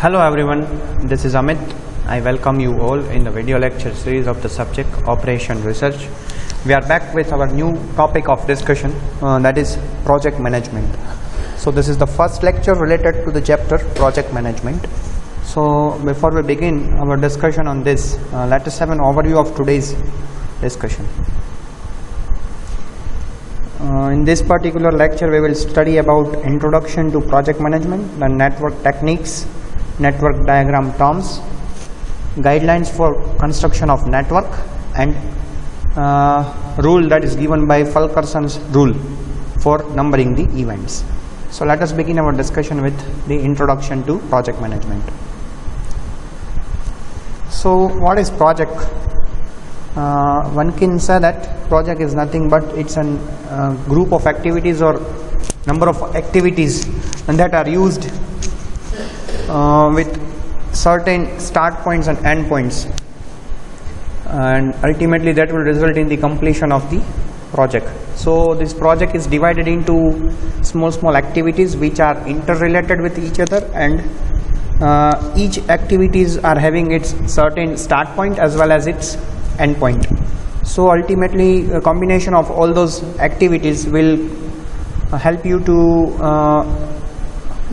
Hello everyone, this is Amit. I welcome you all in the video lecture series of the subject Operation Research. We are back with our new topic of discussion, that is project management. So this is the first lecture related to the chapter project management. So before we begin our discussion on this, let us have an overview of today's discussion. In this particular lecture we will study about introduction to project management, the network techniques, network diagram terms, guidelines for construction of network, and rule that is given by Fulkerson's rule for numbering the events. So let us begin our discussion with the introduction to project management. So what is project? One can say that project is nothing but it's a group of activities or number of activities and that are used with certain start points and end points, and ultimately that will result in the completion of the project. So this project is divided into small activities which are interrelated with each other, and each activities are having its certain start point as well as its end point. So ultimately a combination of all those activities will help you to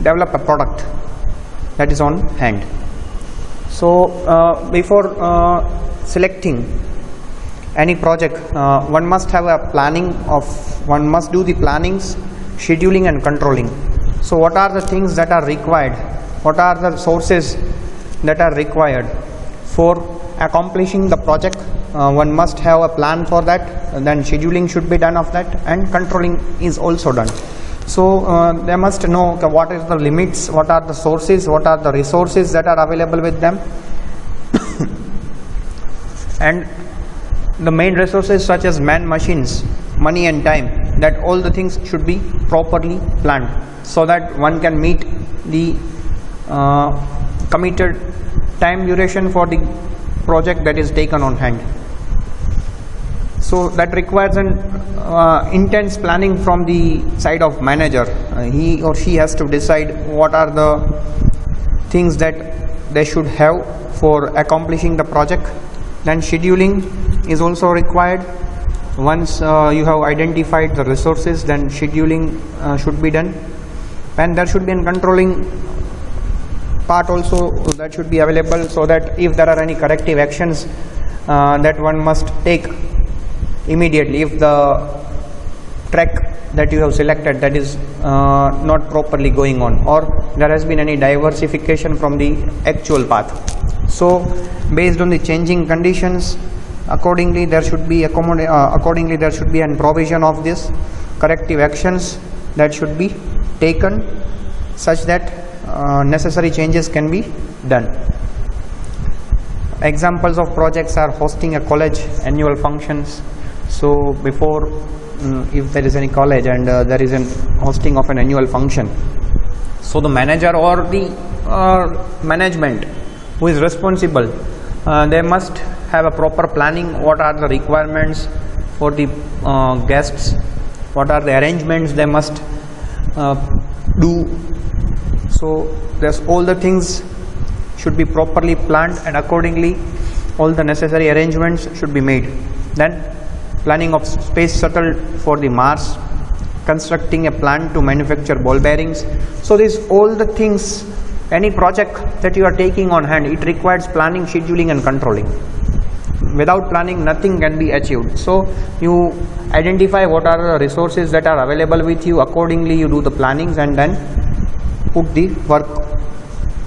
develop a product that is on hand. So before selecting any project, one must have a planning of, one must do the plannings, scheduling and controlling. So what are the things that are required, what are the sources that are required for accomplishing the project? One must have a plan for that, and then scheduling should be done of that, and controlling is also done. So they must know what is the limits, what are the sources, what are the resources that are available with them and the main resources such as man, machines, money and time, that all the things should be properly planned so that one can meet the committed time duration for the project that is taken on hand. So that requires an intense planning from the side of manager. He or she has to decide what are the things that they should have for accomplishing the project. Then scheduling is also required. Once you have identified the resources, then scheduling should be done, and there should be a controlling part also that should be available, so that if there are any corrective actions that one must take immediately if the track that you have selected that is not properly going on, or there has been any diversification from the actual path. So based on the changing conditions, accordingly there should be accordingly there should be a provision of this corrective actions that should be taken such that necessary changes can be done. Examples of projects are hosting a college annual functions. So before if there is any college and there is an hosting of an annual function, so the manager or the management who is responsible, they must have a proper planning. What are the requirements for the guests, what are the arrangements they must do. So there's all the things should be properly planned, and accordingly all the necessary arrangements should be made. Then planning of space shuttle for the Mars, constructing a plant to manufacture ball bearings. So these all the things, any project that you are taking on hand, it requires planning, scheduling and controlling. Without planning nothing can be achieved. So you identify what are the resources that are available with you, accordingly you do the plannings and then put the work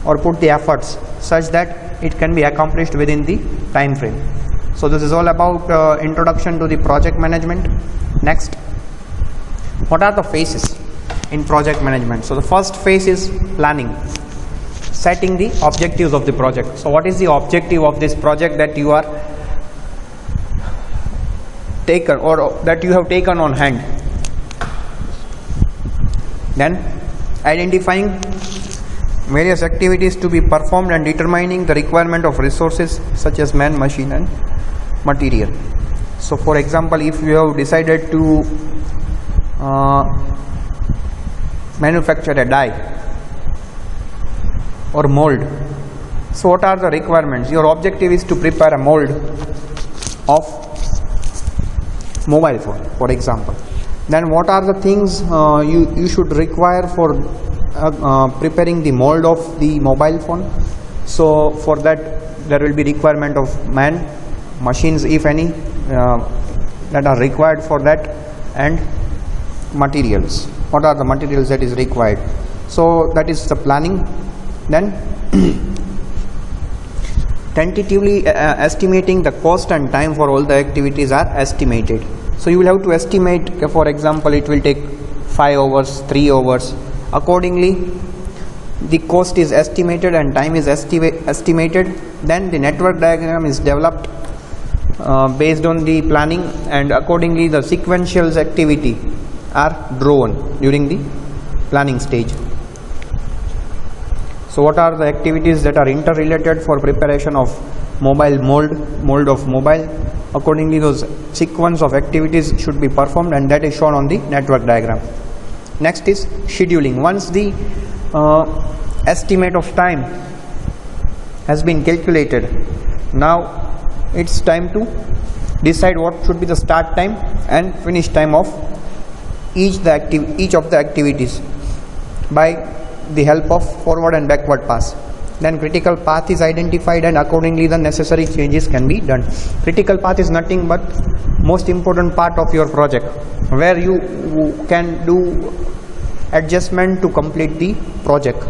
or put the efforts such that it can be accomplished within the time frame. So this is all about introduction to the project management. Next, what are the phases in project management? So the first phase is planning, setting the objectives of the project. So what is the objective of this project that you are taken or that you have taken on hand? Then identifying various activities to be performed and determining the requirement of resources such as man, machine and material. So for example, if you have decided to manufacture a die, or mold. So what are the requirements? Your objective is to prepare a mold of mobile phone, for example. Then what are the things you should require for preparing the mold of the mobile phone? So for that there will be requirement of man, machines if any that are required for that, and materials. What are the materials that is required? So that is the planning. Then tentatively estimating the cost and time for all the activities are estimated. So you will have to estimate, for example, it will take 5 hours, 3 hours. Accordingly the cost is estimated and time is estimated. Then the network diagram is developed based on the planning, and accordingly the sequential activity are drawn during the planning stage. So what are the activities that are interrelated for preparation of mobile mold of mobile? Accordingly those sequence of activities should be performed, and that is shown on the network diagram. Next is scheduling. Once the estimate of time has been calculated, now it's time to decide what should be the start time and finish time of each of the activities by the help of forward and backward pass. Then critical path is identified, and accordingly the necessary changes can be done. Critical path is nothing but most important part of your project, where you can do adjustment to complete the project.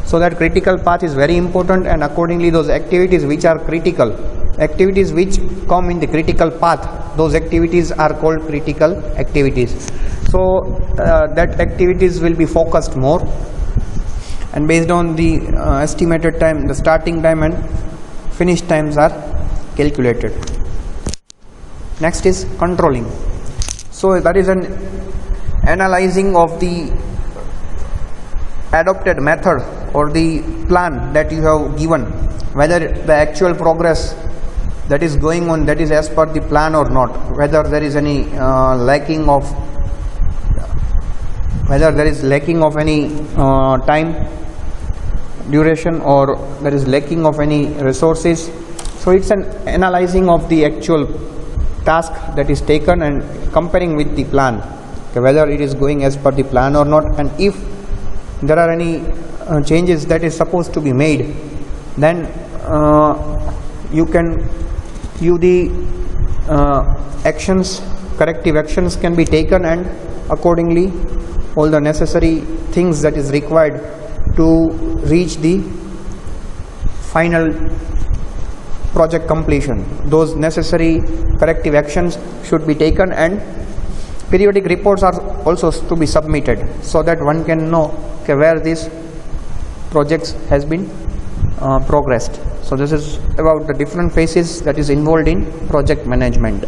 So that critical path is very important, and accordingly those activities which are critical, activities which come in the critical path, those activities are called critical activities. So that activities will be focused more, and based on the estimated time, the starting time and finish times are calculated. Next is controlling. So that is an analyzing of the adopted method or the plan that you have given, whether the actual progress that is going on, that is as per the plan or not, whether there is any lacking of any time duration, or there is lacking of any resources. So it's an analyzing of the actual task that is taken and comparing with the plan, whether it is going as per the plan or not, and if there are any changes that is supposed to be made, then corrective actions can be taken, and accordingly all the necessary things that is required to reach the final project completion, those necessary corrective actions should be taken, and periodic reports are also to be submitted, so that one can know where this projects has been progressed. So this is about the different phases that is involved in project management: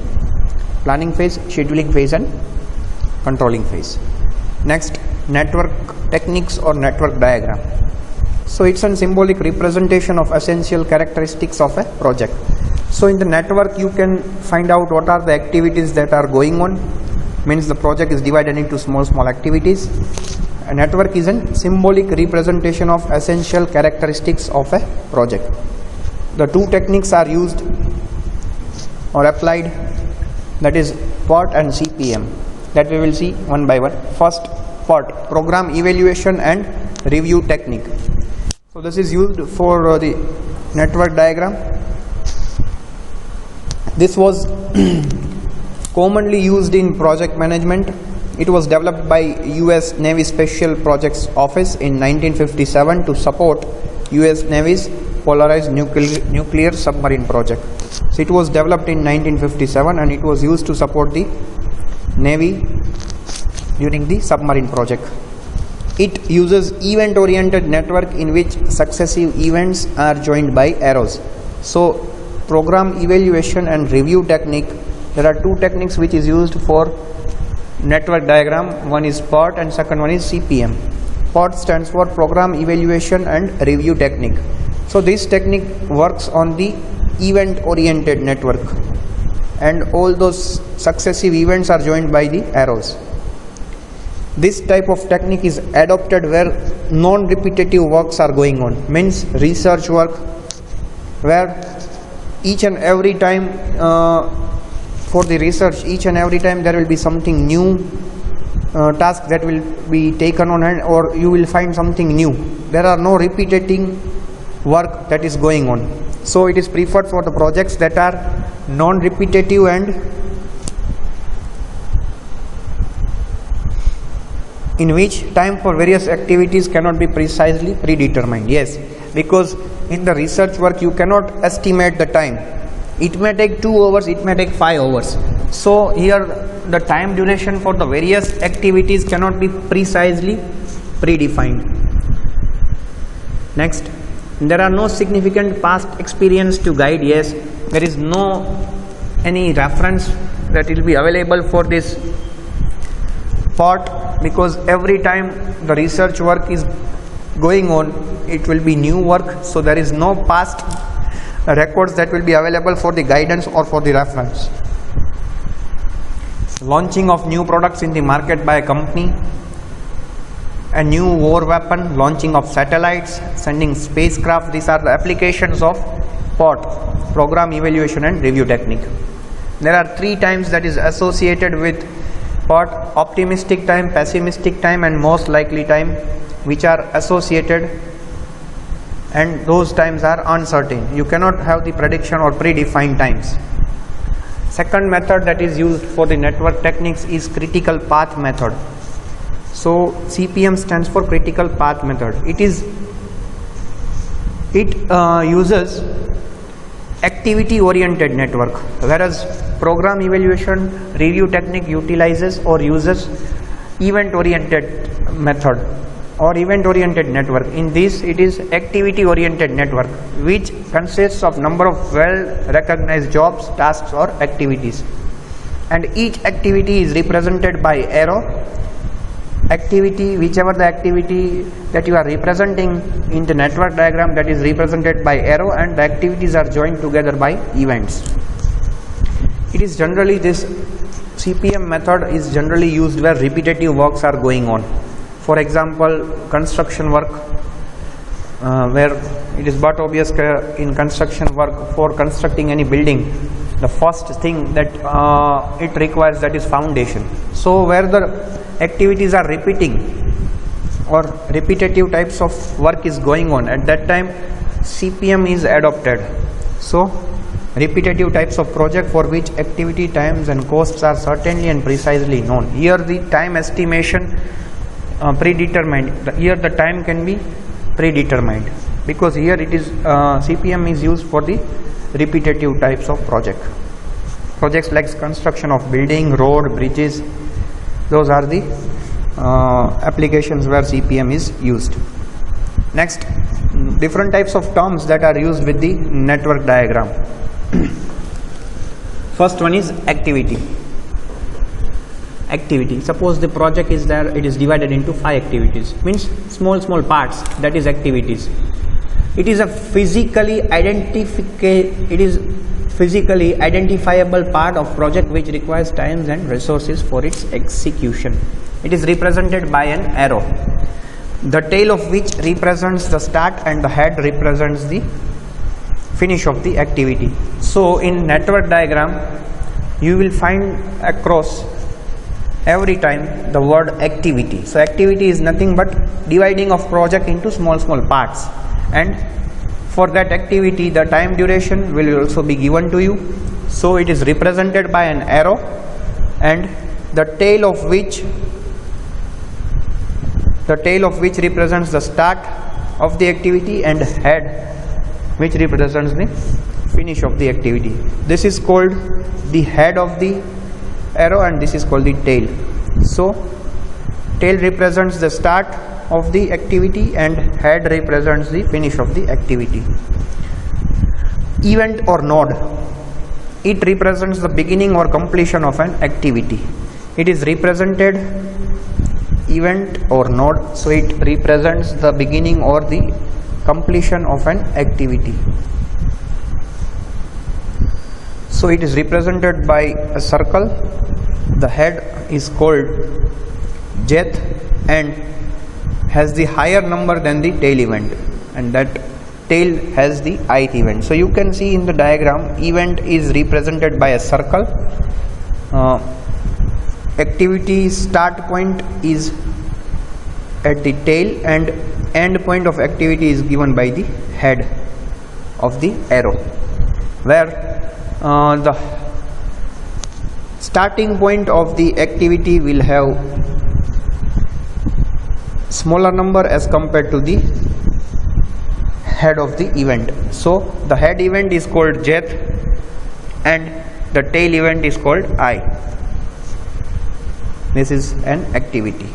planning phase, scheduling phase, and controlling phase. Next, network techniques or network diagram. So it's a symbolic representation of essential characteristics of a project. So in the network you can find out what are the activities that are going on, means the project is divided into small activities. A network is a symbolic representation of essential characteristics of a project. The two techniques are used or applied, that is PERT and CPM, that we will see one by one. First, PERT, program evaluation and review technique. So this is used for the network diagram. This was commonly used in project management. It was developed by US Navy Special Projects Office in 1957 to support US Navy's polarized nuclear submarine project. So it was developed in 1957 and it was used to support the Navy during the submarine project. It uses event-oriented network in which successive events are joined by arrows. So program evaluation and review technique, there are two techniques which is used for network diagram. One is PERT and second one is CPM. PERT stands for program evaluation and review technique. So this technique works on the event-oriented network and all those successive events are joined by the arrows. This type of technique is adopted where non-repetitive works are going on, means research work, where each and every time for the research, each and every time there will be something new task that will be taken on hand, or you will find something new. There are no repeating work that is going on. So it is preferred for the projects that are non-repetitive and in which time for various activities cannot be precisely predetermined. Yes, because in the research work you cannot estimate the time. It may take 2 hours, it may take 5 hours. So here the time duration for the various activities cannot be precisely predefined. Next, there are no significant past experience to guide. Yes, there is no any reference that will be available for this part, because every time the research work is going on, it will be new work, so there is no past records that will be available for the guidance or for the reference. Launching of new products in the market by a company, a new war weapon, launching of satellites, sending spacecraft, these are the applications of POT, program evaluation and review technique. There are 3 times that is associated with POT: optimistic time, pessimistic time and most likely time, which are associated, and those times are uncertain. You cannot have the prediction or predefined times. Second method that is used for the network techniques is critical path method. So CPM stands for critical path method. It uses activity oriented network, whereas program evaluation review technique utilizes or uses event oriented method or event oriented network. In this, it is activity oriented network, which consists of number of well recognized jobs, tasks or activities, and each activity is represented by arrow. Activity, whichever the activity that you are representing in the network diagram, that is represented by arrow, and the activities are joined together by events. It is generally, this CPM method is generally used where repetitive works are going on. For example, construction work, where it is but obvious in construction work, for constructing any building, the first thing that it requires, that is foundation. So where the activities are repeating or repetitive types of work is going on, at that time CPM is adopted. So repetitive types of project for which activity times and costs are certainly and precisely known. Here the time estimation predetermined. Here the time can be predetermined, because here it is CPM is used for the repetitive types of projects like construction of building, road, bridges. Those are the applications where CPM is used. Next, different types of terms that are used with the network diagram. First one is activity. Activity. Suppose the project is there, it is divided into 5 activities, means small parts, that is activities. It is a physically identifiable part of project which requires times and resources for its execution. It is represented by an arrow, the tail of which represents the start and the head represents the finish of the activity. So in network diagram you will find across every time the word activity. So activity is nothing but dividing of project into small parts, and for that activity the time duration will also be given to you. So it is represented by an arrow, and the tail of which represents the start of the activity, and head which represents the finish of the activity. This is called the head of the arrow and this is called the tail. So tail represents the start of the activity and head represents the finish of the activity. Event or node, it represents the beginning or completion of an activity. It is represented event or node, so it represents the beginning or the completion of an activity. So it is represented by a circle. The head is called jth and has the higher number than the tail event, and that tail has the ith event. So you can see in the diagram, event is represented by a circle, activity start point is at the tail, and end point of activity is given by the head of the arrow, where the starting point of the activity will have smaller number as compared to the head of the event. So the head event is called jth and the tail event is called I. This is an activity.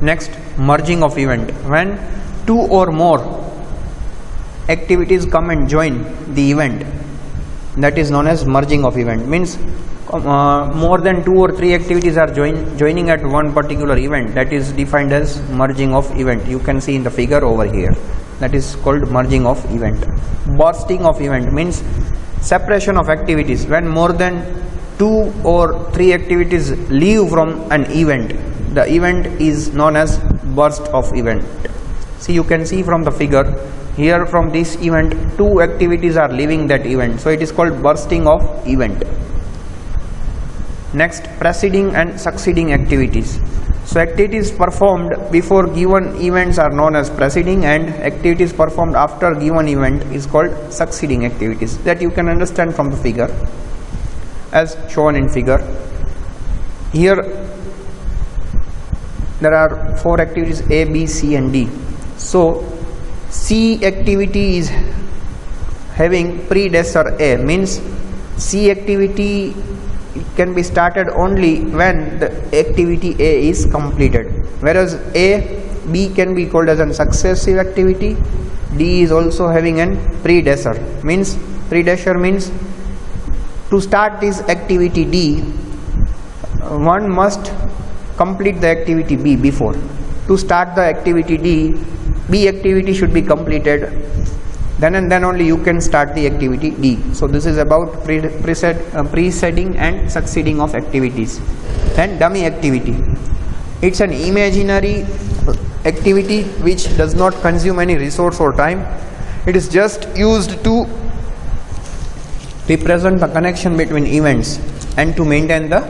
Next, merging of event. When two or more activities come and join the event, that is known as merging of event. Means more than 2 or 3 activities are joining at one particular event, that is defined as merging of event. You can see in the figure over here, that is called merging of event. Bursting of event means separation of activities. When more than 2 or 3 activities leave from an event, the event is known as burst of event. See, you can see from the figure here, from this event 2 activities are leaving that event, so it is called bursting of event. Next, preceding and succeeding activities. So activities performed before given events are known as preceding, and activities performed after given event is called succeeding activities. That you can understand from the figure as shown in figure. Here there are 4 activities A, B, C and D. So C activity is having predecessor A, means C activity can be started only when the activity A is completed, whereas B can be called as a successive activity. D is also having an predecessor. Means predecessor means to start this activity D, one must complete the activity B before. To start the activity D, B activity should be completed, then and then only you can start the activity D. So this is about preceding and succeeding of activities. Then dummy activity. It's an imaginary activity which does not consume any resource or time. It is just used to represent the connection between events and to maintain the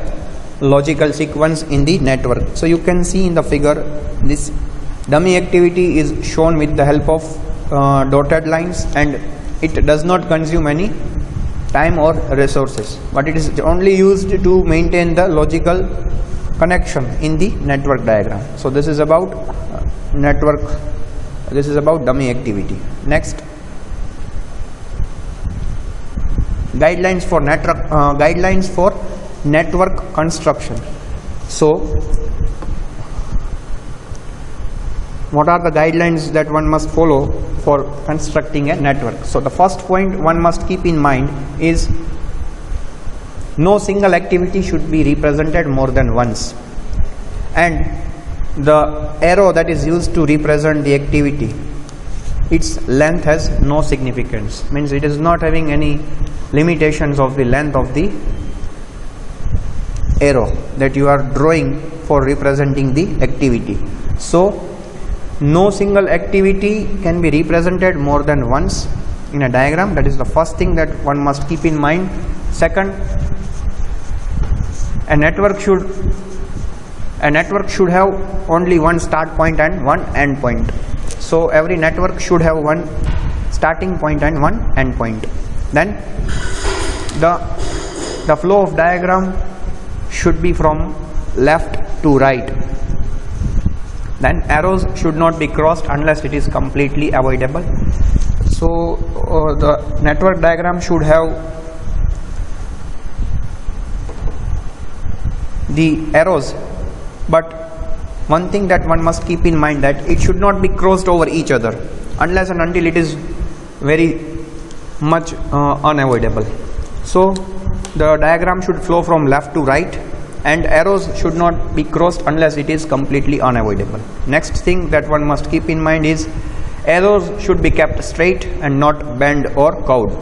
logical sequence in the network. So you can see in the figure, this dummy activity is shown with the help of dotted lines, and it does not consume any time or resources, but it is only used to maintain the logical connection in the network diagram. So this is about network, this is about dummy activity. Next, guidelines for network construction. So what are the guidelines that one must follow for constructing a network? So the first point one must keep in mind is no single activity should be represented more than once, and the arrow that is used to represent the activity, its length has no significance. Means it is not having any limitations of the length of the arrow that you are drawing for representing the activity. So no single activity can be represented more than once in a diagram. That is the first thing that one must keep in mind. Second, a network should have only one start point and one end point. So every network should have one starting point and one end point. Then the flow of diagram should be from left to right. Then arrows should not be crossed unless it is completely avoidable. So the network diagram should have the arrows, but one thing that one must keep in mind, that it should not be crossed over each other unless and until it is very much unavoidable. So the diagram should flow from left to right, and arrows should not be crossed unless it is completely unavoidable. Next thing that one must keep in mind is arrows should be kept straight and not bent or curved.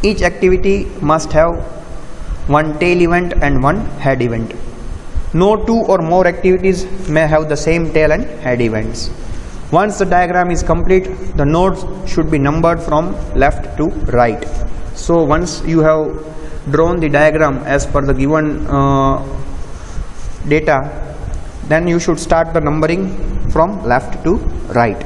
Each activity must have one tail event and one head event. No two or more activities may have the same tail and head events. Once the diagram is complete, the nodes should be numbered from left to right. So once you have drawn the diagram as per the given data, then you should start the numbering from left to right.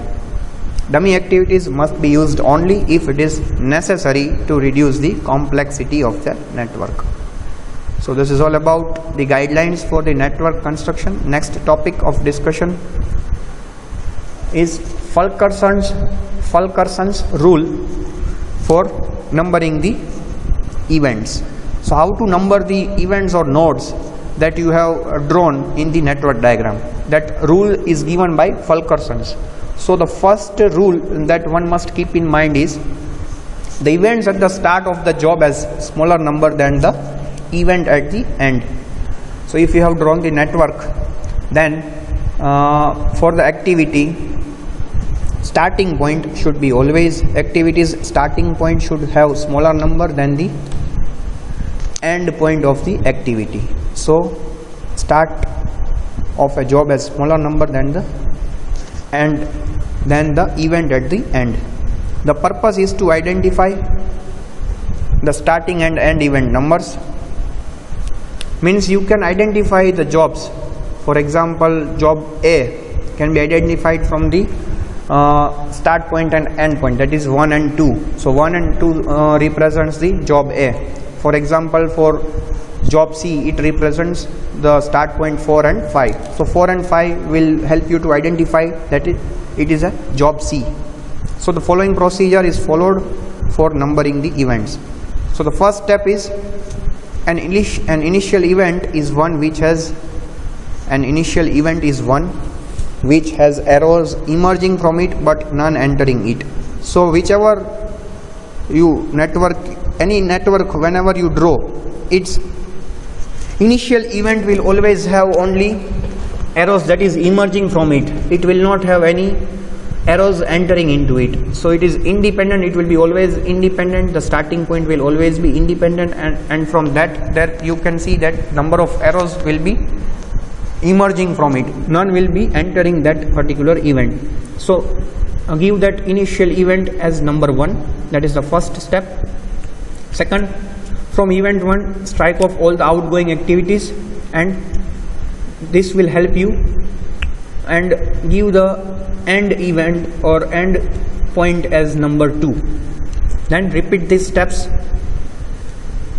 Dummy activities must be used only if it is necessary to reduce the complexity of the network. So this is all about the guidelines for the network construction. Next topic of discussion is Fulkerson's rule for numbering the events. So how to number the events or nodes that you have drawn in the network diagram. That rule is given by Fulkerson's. So the first rule that one must keep in mind is the events at the start of the job as smaller number than the event at the end. So if you have drawn the network, then for the activity starting point should be always, activities starting point should have smaller number than the end point of the activity. So start of a job as smaller number than the event at the end. The purpose is to identify the starting and end event numbers. Means you can identify the jobs. For example, job A can be identified from the start point and end point, that is 1 and 2. So 1 and 2 represents the job A. For example, for job C, it represents the start point 4 and 5. So 4 and 5 will help you to identify that it is a job C. So the following procedure is followed for numbering the events. So the first step is an initial event is one which has arrows emerging from it but none entering it. So whichever any network, whenever you draw, its initial event will always have only arrows that is emerging from it. It will not have any arrows entering into it. So it is independent, it will be always independent. The starting point will always be independent, and from that you can see that number of arrows will be emerging from it. None will be entering that particular event. So give that initial event as number 1. That is the first step. Second, from event 1, strike off all the outgoing activities, and this will help you, and give the end event or end point as number 2. Then repeat these steps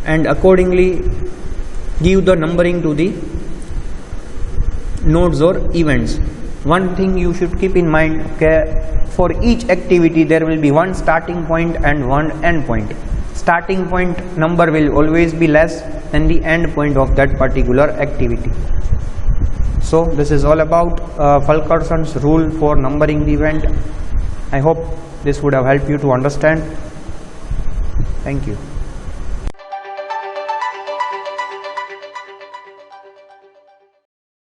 and accordingly give the numbering to the nodes or events. One thing you should keep in mind, for each activity there will be one starting point and one end point. Starting point number will always be less than the end point of that particular activity. So this is all about Fulkerson's rule for numbering the event. I hope this would have helped you to understand. Thank you.